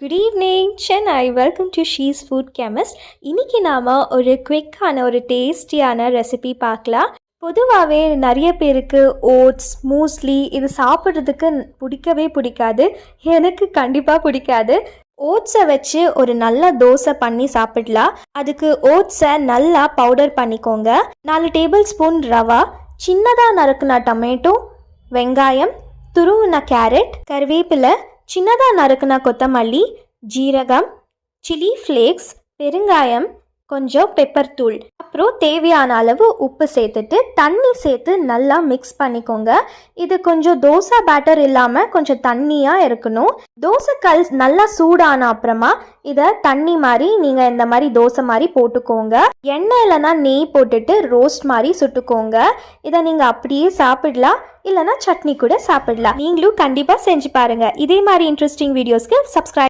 Good evening Chennai. Welcome to she's food chemist. இன்றைக்கி நாம் ஒரு குவிக்கான ஒரு டேஸ்டியான ரெசிபி பார்க்கலாம். பொதுவாகவே நிறைய பேருக்கு ஓட்ஸ் மூஸ்லி இது சாப்பிட்றதுக்கு பிடிக்கவே பிடிக்காது. எனக்கு கண்டிப்பாக பிடிக்காது. ஓட்ஸை வச்சு ஒரு நல்ல தோசை பண்ணி சாப்பிடலாம். அதுக்கு ஓட்ஸை நல்லா பவுடர் பண்ணிக்கோங்க. 4 டேபிள் ஸ்பூன் ரவா, சின்னதாக நறுக்குன டொமேட்டோ, வெங்காயம், துருவின கேரட், கருவேப்பிலை, சின்னதாக நறுக்குன கொத்தமல்லி, ஜீரகம், சில்லி ஃப்ளேக்ஸ், பெருங்காயம், கொஞ்சம் பெப்பர் தூள், அப்புறம் தேவையான அளவு உப்பு சேர்த்துட்டு தண்ணி சேர்த்து நல்லா மிக்ஸ் பண்ணிக்கோங்க. இது கொஞ்சம் தோசை பேட்டர் இல்லாமல் கொஞ்சம் தண்ணியாக இருக்கணும். தோசைக்கல் நல்லா சூடான அப்புறமா இதை தண்ணி மாதிரி நீங்கள் இந்த மாதிரி தோசை மாதிரி போட்டுக்கோங்க. எண்ணெய் இல்லைன்னா நெய் போட்டுட்டு ரோஸ்ட் மாதிரி சுட்டுக்கோங்க. இதை நீங்கள் அப்படியே சாப்பிடலாம், இல்லைனா சட்னி கூட சாப்பிடலாம். நீங்களும் கண்டிப்பாக செஞ்சு பாருங்கள். இதே மாதிரி இன்ட்ரெஸ்டிங் வீடியோஸ்க்கு சப்ஸ்கிரைப்